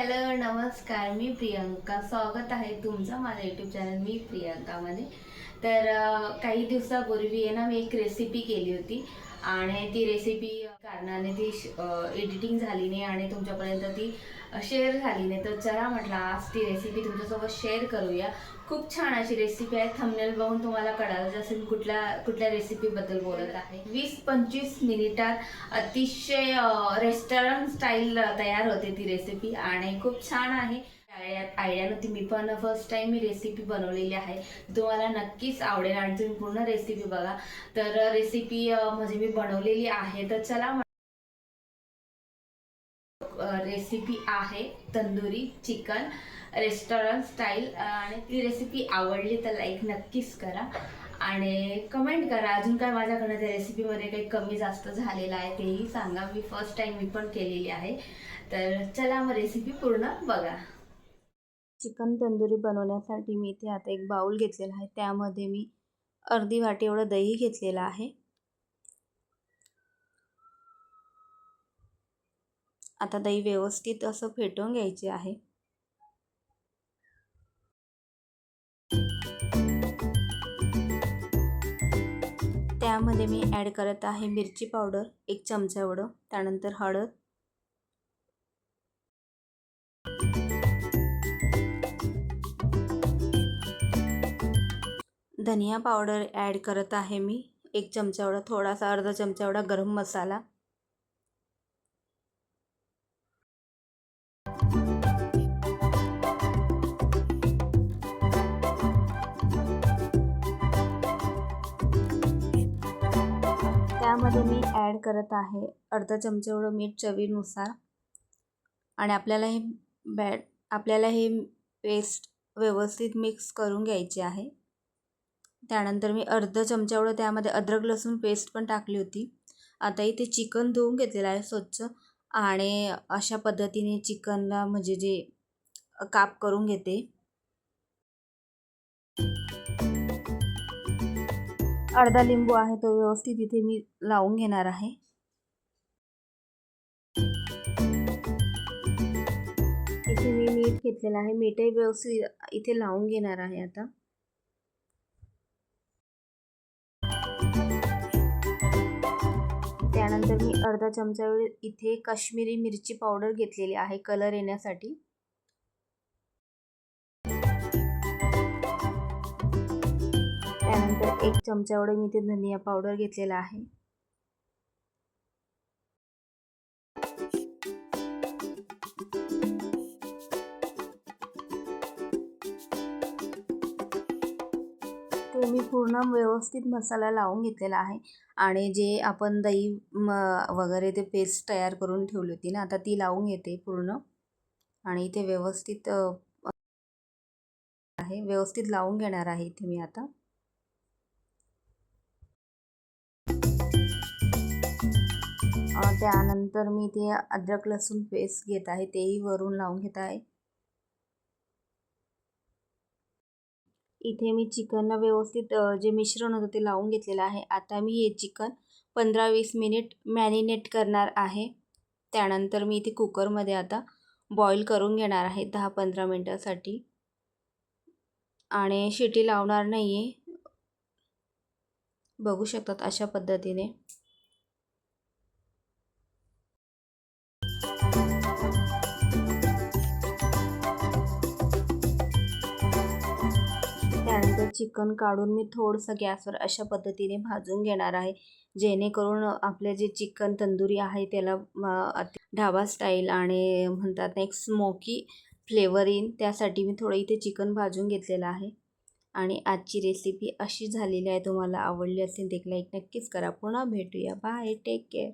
Hello नमस्कार, मी प्रियंका. स्वागत आहे तुमचं माझ्या यूट्यूब चॅनल मी प्रियंकामध्ये. तर काही दिवसापूर्वी आहे ना मी एक रेसिपी केली होती आणि ती रेसिपी कारणाने ती एडिटिंग झाली नाही आणि तुमच्यापर्यंत ती शेअर झाली नाही. तर चला म्हटलं आज ती रेसिपी तुमच्यासोबत शेअर करूया. खूप छान अशी रेसिपी आहे. थंबनेल बघून तुम्हाला कळालं असेल कुठल्या रेसिपीबद्दल बोलत आहे. 20-25 मिनिटात अतिशय रेस्टॉरंट स्टाईल तयार होते ती रेसिपी आणि खूप छान आहे. आयडिया नव्हती, मी पण फर्स्ट टाइम मी रेसिपी बनवलेली आहे. तुम्हाला नक्कीच आवडेल आणि तुम्ही पूर्ण रेसिपी बघा. तर रेसिपी म्हणजे मी बनवलेली आहे. तर चला, रेसिपी आहे तंदुरी चिकन रेस्टॉरंट स्टाईल. आणि ती रेसिपी आवडली तर लाईक नक्कीच करा आणि कमेंट करा. अजून काय माझ्याकडनं त्या रेसिपीमध्ये काही कमी जास्त झालेलं आहे तेही सांगा. मी फर्स्ट टाइम मी पण केलेली आहे. तर चला मग रेसिपी पूर्ण बघा. चिकन तंदुरी बनवण्यासाठी मी इथे आता एक बाउल घेतलेला आहे. त्यामध्ये मी अर्धी वाटी एवढं दही घेतलेलं आहे. आता दही व्यवस्थित असं फेटून घ्यायचे आहे. त्यामध्ये मी ॲड करत आहे मिरची पावडर 1 चमचा एवढं, त्यानंतर हळद, धनिया पावडर ॲड करत आहे मी 1 चमचा एवढा, थोडासा अर्धा चमचा एवढा गरम मसाला, त्यामध्ये मी ॲड करत आहे अर्धा चमचा एवढं मीठ चवीनुसार. आणि आपल्याला हे पेस्ट व्यवस्थित मिक्स करून घ्यायची आहे. त्यानंतर मी अर्धा चमचा एवढं त्यामध्ये अद्रक लसूण पेस्ट पण टाकली होती. आता इथे चिकन धुवून घेतलेलं आहे स्वच्छ आणि अशा पद्धतीने चिकनला म्हणजे जे काप करून घेते. अर्धा लिंबू आहे तो व्यवस्थित इथे मी लावून घेणार आहे. इथे मी मीठ घेतलेलं आहे, मीठही व्यवस्थित इथे लावून घेणार आहे. आता त्यानंतर मी अर्धा चमचा इथे काश्मीरी मिरची पावडर घेतलेली आहे कलर येण्यासाठी. त्यानंतर 1 चमचा एवढे मी इथे धनिया पावडर घेतलेला आहे. ते मी पूर्ण व्यवस्थित मसाला लावून घेतलेला आहे. आणि जे आपण दही वगैरे ते पेस्ट तयार करून ठेवली होती ना, आता ती लावून घेते पूर्ण. आणि इथे व्यवस्थित लावून घेणार आहे इथे मी आता. त्यानंतर मी इथे अद्रक लसूण पेस्ट घेत आहे, तेही वरून लावून घेत आहे. इथे मी चिकनला व्यवस्थित जे मिश्रण होतं ते लावून घेतलेलं आहे. आता मी हे चिकन 15-20 मिनिट मॅरिनेट करणार आहे. त्यानंतर मी इथे कुकरमध्ये आता बॉईल करून घेणार आहे 10-15 मिनिटासाठी आणि शिटी लावणार नाही आहे. बघू शकतात अशा पद्धतीने. त्यानंतर चिकन काढून मी थोडंसं गॅसवर अशा पद्धतीने भाजून घेणार आहे, जेणेकरून आपले जे चिकन तंदुरी आहे त्याला ढाबा स्टाईल आणि म्हणतात ना एक स्मोकी फ्लेवर येईल. त्यासाठी मी थोडं इथे चिकन भाजून घेतलेलं आहे. आणि आजची रेसिपी अशी झालेली आहे. तुम्हाला आवडली असेल तर एक लाईक नक्कीच करा. पुन्हा भेटूया. Bye, take care.